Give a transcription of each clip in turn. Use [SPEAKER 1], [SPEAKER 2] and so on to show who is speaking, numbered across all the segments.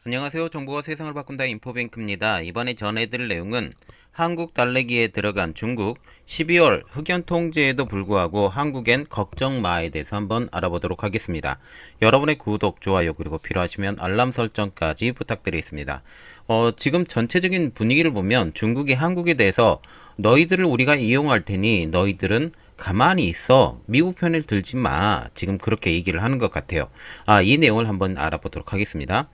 [SPEAKER 1] 안녕하세요. 정보가 세상을 바꾼다 인포뱅크입니다. 이번에 전해드릴 내용은 한국 달래기에 들어간 중국 12월 흑연 통제에도 불구하고 한국엔 걱정 마에 대해서 한번 알아보도록 하겠습니다. 여러분의 구독, 좋아요 그리고 필요하시면 알람 설정까지 부탁드리겠습니다. 지금 전체적인 분위기를 보면 중국이 한국에 대해서 너희들을 우리가 이용할 테니 너희들은 가만히 있어. 미국 편을 들지 마. 지금 그렇게 얘기를 하는 것 같아요. 이 내용을 한번 알아보도록 하겠습니다.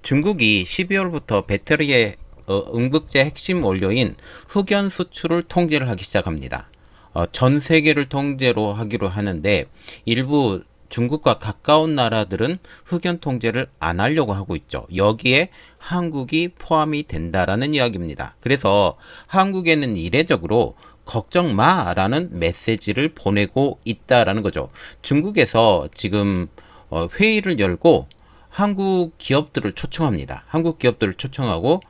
[SPEAKER 1] 중국이 12월부터 배터리의 응급제 핵심 원료인 흑연 수출을 통제를 하기 시작합니다. 전 세계를 통제로 하기로 하는데 일부 중국과 가까운 나라들은 흑연 통제를 안 하려고 하고 있죠. 여기에 한국이 포함이 된다라는 이야기입니다. 그래서 한국에는 이례적으로 걱정 마라는 메시지를 보내고 있다라는 거죠. 중국에서 지금 회의를 열고 한국 기업들을 초청합니다. 한국 기업들을 초청하고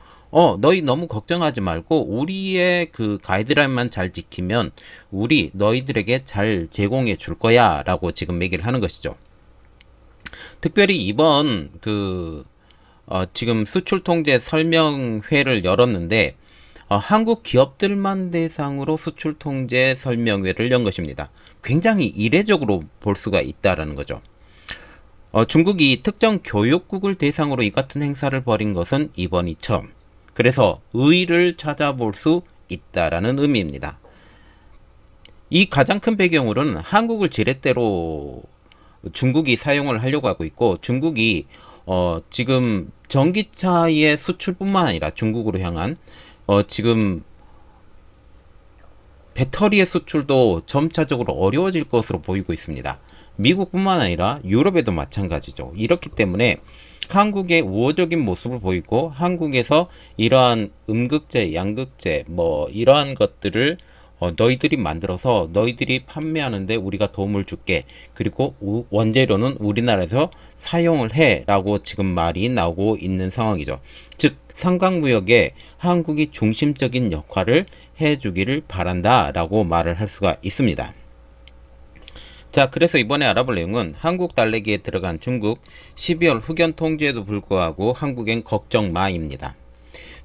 [SPEAKER 1] 너희 너무 걱정하지 말고 우리의 그 가이드라인만 잘 지키면 우리 너희들에게 잘 제공해 줄 거야 라고 지금 얘기를 하는 것이죠. 특별히 이번 지금 수출 통제 설명회를 열었는데 한국 기업들만 대상으로 수출 통제 설명회를 연 것입니다. 굉장히 이례적으로 볼 수가 있다라는 거죠. 중국이 특정 교육국을 대상으로 이 같은 행사를 벌인 것은 이번이 처음. 그래서 의의를 찾아볼 수 있다라는 의미입니다. 이 가장 큰 배경으로는 한국을 지렛대로 중국이 사용을 하려고 하고 있고, 중국이 지금 전기차의 수출뿐만 아니라 중국으로 향한 지금 배터리의 수출도 점차적으로 어려워질 것으로 보이고 있습니다. 미국뿐만 아니라 유럽에도 마찬가지죠. 이렇기 때문에 한국의 우호적인 모습을 보이고 한국에서 이러한 음극재, 양극재 이러한 것들을 너희들이 만들어서 너희들이 판매하는데 우리가 도움을 줄게. 그리고 원재료는 우리나라에서 사용을 해 라고 지금 말이 나오고 있는 상황이죠. 즉 삼각무역에 한국이 중심적인 역할을 해주기를 바란다 라고 말을 할 수가 있습니다. 자, 그래서 이번에 알아볼 내용은 한국 달래기에 들어간 중국 12월 흑연 통제에도 불구하고 한국엔 걱정 마입니다.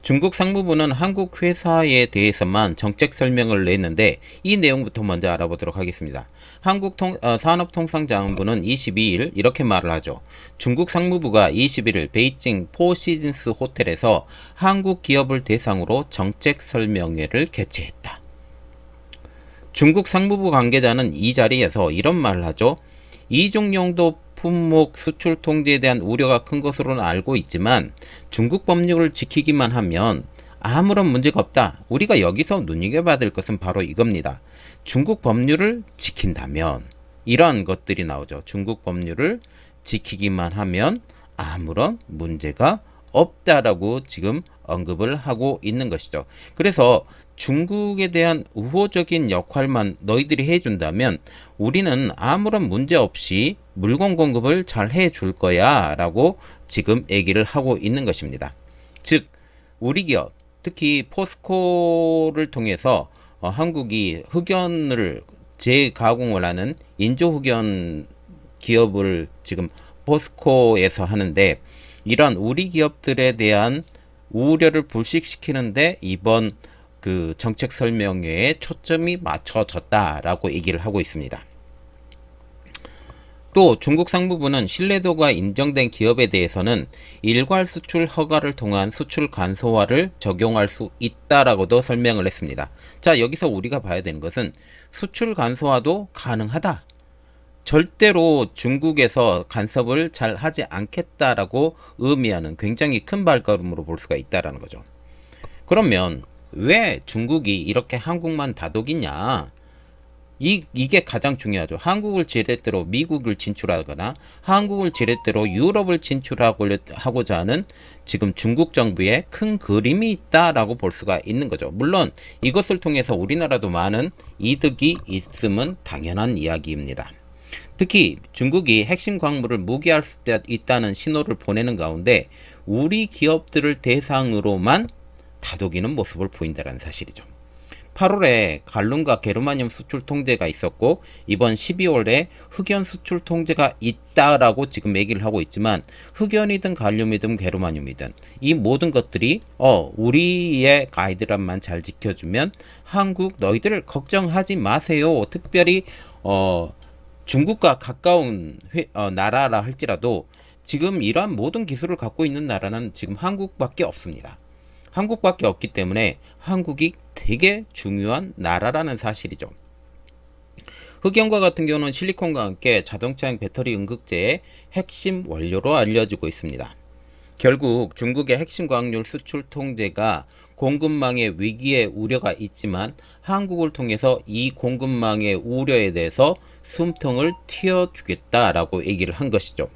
[SPEAKER 1] 중국 상무부는 한국 회사에 대해서만 정책 설명을 냈는데 이 내용부터 먼저 알아보도록 하겠습니다. 한국 산업통상자원부는 22일 이렇게 말을 하죠. 중국 상무부가 21일 베이징 포시즌스 호텔에서 한국 기업을 대상으로 정책 설명회를 개최했다. 중국 상무부 관계자는 이 자리에서 이런 말을 하죠. 이중용도 품목 수출 통제에 대한 우려가 큰 것으로는 알고 있지만 중국 법률을 지키기만 하면 아무런 문제가 없다. 우리가 여기서 눈여겨봐야 될 것은 바로 이겁니다. 중국 법률을 지킨다면 이러한 것들이 나오죠. 중국 법률을 지키기만 하면 아무런 문제가 없다라고 지금 언급을 하고 있는 것이죠. 그래서 중국에 대한 우호적인 역할만 너희들이 해준다면 우리는 아무런 문제 없이 물건 공급을 잘 해줄 거야 라고 지금 얘기를 하고 있는 것입니다. 즉 우리 기업 특히 포스코를 통해서 한국이 흑연을 재가공을 하는 인조흑연 기업을 지금 포스코에서 하는데 이런 우리 기업들에 대한 우려를 불식시키는데 이번 그 정책 설명회에 초점이 맞춰졌다라고 얘기를 하고 있습니다. 또 중국 상무부는 신뢰도가 인정된 기업에 대해서는 일괄 수출 허가를 통한 수출 간소화를 적용할 수 있다라고도 설명을 했습니다. 자, 여기서 우리가 봐야 되는 것은 수출 간소화도 가능하다. 절대로 중국에서 간섭을 잘 하지 않겠다라고 의미하는 굉장히 큰 발걸음으로 볼 수가 있다라는 거죠. 그러면 왜 중국이 이렇게 한국만 다독이냐? 이게 가장 중요하죠. 한국을 지렛대로 미국을 진출하거나 한국을 지렛대로 유럽을 진출하고자 하는 지금 중국 정부의 큰 그림이 있다라고 볼 수가 있는 거죠. 물론 이것을 통해서 우리나라도 많은 이득이 있음은 당연한 이야기입니다. 특히 중국이 핵심 광물을 무기할 수 있다는 신호를 보내는 가운데 우리 기업들을 대상으로만 다독이는 모습을 보인다는 사실이죠. 8월에 갈륨과 게르마늄 수출 통제가 있었고 이번 12월에 흑연 수출 통제가 있다라고 지금 얘기를 하고 있지만 흑연이든 갈륨이든 게르마늄이든 이 모든 것들이 우리의 가이드라인만 잘 지켜주면 한국 너희들 걱정하지 마세요. 특별히 중국과 가까운 나라라 할지라도 지금 이러한 모든 기술을 갖고 있는 나라는 지금 한국밖에 없습니다. 한국밖에 없기 때문에 한국이 되게 중요한 나라라는 사실이죠. 흑연과 같은 경우는 실리콘과 함께 자동차용 배터리 응급제의 핵심 원료로 알려지고 있습니다. 결국 중국의 핵심 광물 수출 통제가 공급망의 위기의 우려가 있지만 한국을 통해서 이 공급망의 우려에 대해서 숨통을 틔워주겠다라고 얘기를 한 것이죠.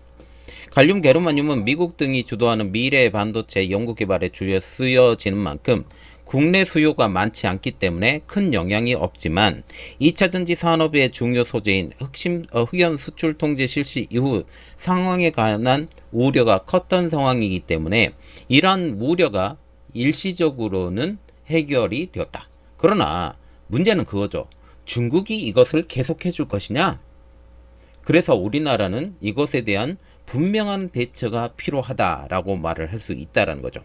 [SPEAKER 1] 갈륨 게르마늄은 미국 등이 주도하는 미래 반도체 연구개발에 주로 쓰여지는 만큼 국내 수요가 많지 않기 때문에 큰 영향이 없지만 2차전지 산업의 중요 소재인 흑연 수출 통제 실시 이후 상황에 관한 우려가 컸던 상황이기 때문에 이러한 우려가 일시적으로는 해결이 되었다. 그러나 문제는 그거죠. 중국이 이것을 계속해 줄 것이냐? 그래서 우리나라는 이것에 대한 분명한 대처가 필요하다라고 말을 할 수 있다라는 거죠.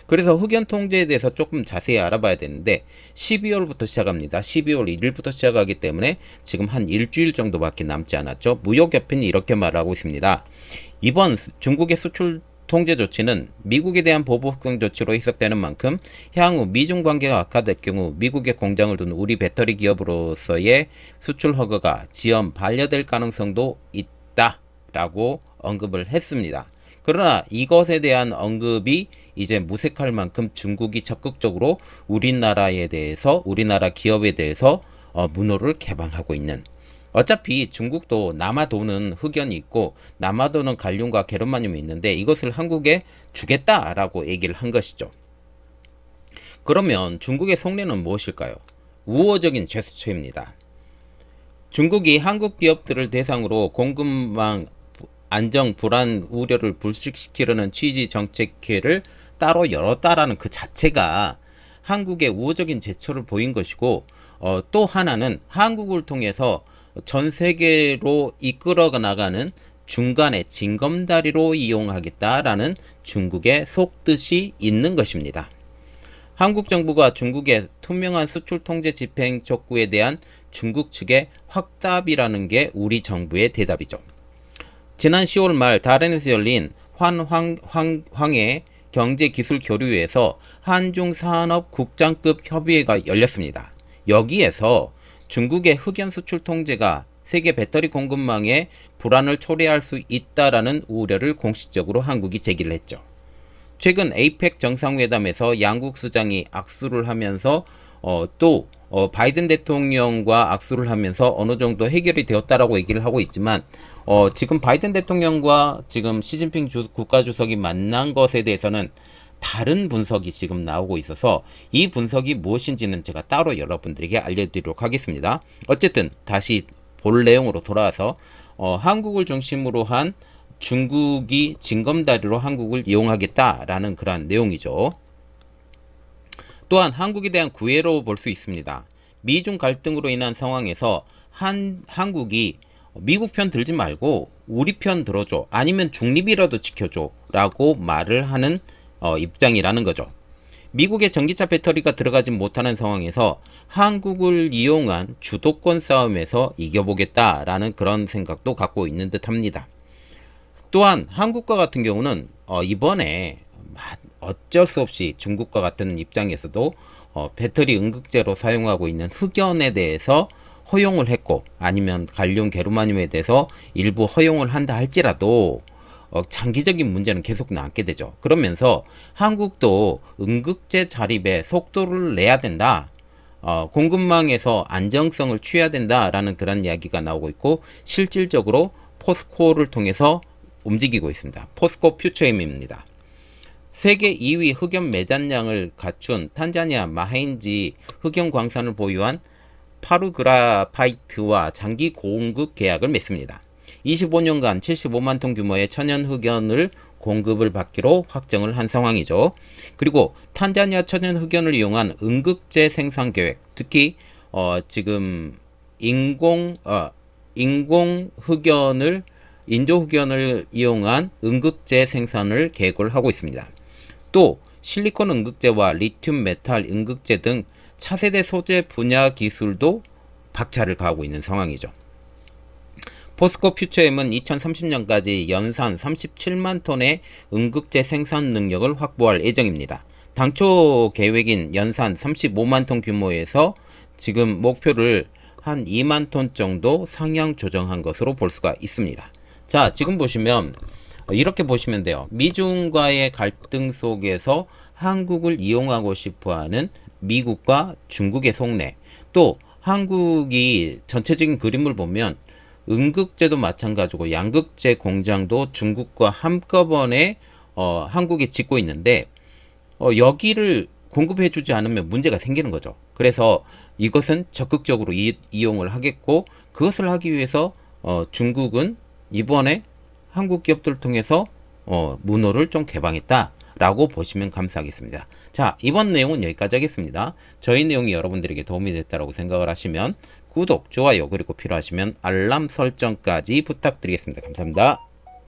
[SPEAKER 1] 그래서 흑연 통제에 대해서 조금 자세히 알아봐야 되는데 12월부터 시작합니다. 12월 1일부터 시작하기 때문에 지금 한 일주일 정도밖에 남지 않았죠. 무역협회는 이렇게 말하고 있습니다. 이번 중국의 수출 통제 조치는 미국에 대한 보복성 조치로 해석되는 만큼 향후 미중 관계가 악화될 경우 미국에 공장을 둔 우리 배터리 기업으로서의 수출 허가가 지연 반려될 가능성도 있다라고 언급을 했습니다. 그러나 이것에 대한 언급이 이제 무색할 만큼 중국이 적극적으로 우리나라에 대해서 우리나라 기업에 대해서 문호를 개방하고 있는, 어차피 중국도 남아도는 흑연이 있고 남아도는 갈륨과 게르마늄이 있는데 이것을 한국에 주겠다라고 얘기를 한 것이죠. 그러면 중국의 속내는 무엇일까요? 우호적인 제스처입니다. 중국이 한국 기업들을 대상으로 공급망 안정 불안 우려를 불식시키려는 취지 정책회를 따로 열었다라는 그 자체가 한국의 우호적인 제스처를 보인 것이고, 또 하나는 한국을 통해서 전 세계로 이끌어 나가는 중간의 징검다리로 이용하겠다라는 중국의 속뜻이 있는 것입니다. 한국 정부가 중국의 투명한 수출 통제 집행 촉구에 대한 중국 측의 확답이라는 게 우리 정부의 대답이죠. 지난 10월 말 다롄에서 열린 황해 경제기술교류회에서 한중산업 국장급 협의회가 열렸습니다. 여기에서 중국의 흑연 수출 통제가 세계 배터리 공급망에 불안을 초래할 수 있다라는 우려를 공식적으로 한국이 제기를 했죠. 최근 에이펙 정상회담에서 양국 수장이 악수를 하면서 또 바이든 대통령과 악수를 하면서 어느 정도 해결이 되었다라고 얘기를 하고 있지만 지금 바이든 대통령과 지금 시진핑 국가주석이 만난 것에 대해서는 다른 분석이 지금 나오고 있어서 이 분석이 무엇인지는 제가 따로 여러분들에게 알려드리도록 하겠습니다. 어쨌든 다시 볼 내용으로 돌아와서 한국을 중심으로 한 중국이 징검다리로 한국을 이용하겠다라는 그러한 내용이죠. 또한 한국에 대한 구애로 볼 수 있습니다. 미중 갈등으로 인한 상황에서 한국이 미국 편 들지 말고 우리 편 들어줘, 아니면 중립이라도 지켜줘 라고 말을 하는 입장이라는 거죠. 미국의 전기차 배터리가 들어가지 못하는 상황에서 한국을 이용한 주도권 싸움에서 이겨보겠다라는 그런 생각도 갖고 있는 듯 합니다. 또한 한국과 같은 경우는 이번에 어쩔 수 없이 중국과 같은 입장에서도 배터리 응급제로 사용하고 있는 흑연에 대해서 허용을 했고, 아니면 갈륨 게르마늄에 대해서 일부 허용을 한다 할지라도 장기적인 문제는 계속 남게 되죠. 그러면서 한국도 응급제 자립에 속도를 내야 된다, 공급망에서 안정성을 취해야 된다라는 그런 이야기가 나오고 있고, 실질적으로 포스코를 통해서 움직이고 있습니다. 포스코 퓨처엠입니다. 세계 2위 흑연 매장량을 갖춘 탄자니아 마헨지 흑연 광산을 보유한 파루그라파이트와 장기 공급 계약을 맺습니다. 25년간 75만 톤 규모의 천연 흑연을 공급을 받기로 확정을 한 상황이죠. 그리고 탄자니아 천연 흑연을 이용한 응급제 생산 계획, 특히 지금 인공 흑연을 인조 흑연을 이용한 응급제 생산을 계획을 하고 있습니다. 또 실리콘 응급제와 리튬 메탈 응급제 등 차세대 소재 분야 기술도 박차를 가하고 있는 상황이죠. 포스코 퓨처엠은 2030년까지 연산 37만 톤의 응급제 생산 능력을 확보할 예정입니다. 당초 계획인 연산 35만 톤 규모에서 지금 목표를 한 2만 톤 정도 상향 조정한 것으로 볼 수가 있습니다. 자, 지금 보시면 이렇게 보시면 돼요. 미중과의 갈등 속에서 한국을 이용하고 싶어하는 미국과 중국의 속내, 또 한국이 전체적인 그림을 보면 응급제도 마찬가지고 양극재 공장도 중국과 한꺼번에 한국에 짓고 있는데 여기를 공급해 주지 않으면 문제가 생기는 거죠. 그래서 이것은 적극적으로 이용을 하겠고, 그것을 하기 위해서 중국은 이번에 한국 기업들을 통해서 문호를 좀 개방했다 라고 보시면 감사하겠습니다. 자, 이번 내용은 여기까지 하겠습니다. 저희 내용이 여러분들에게 도움이 됐다고 생각을 하시면 구독, 좋아요, 그리고 필요하시면 알람 설정까지 부탁드리겠습니다. 감사합니다.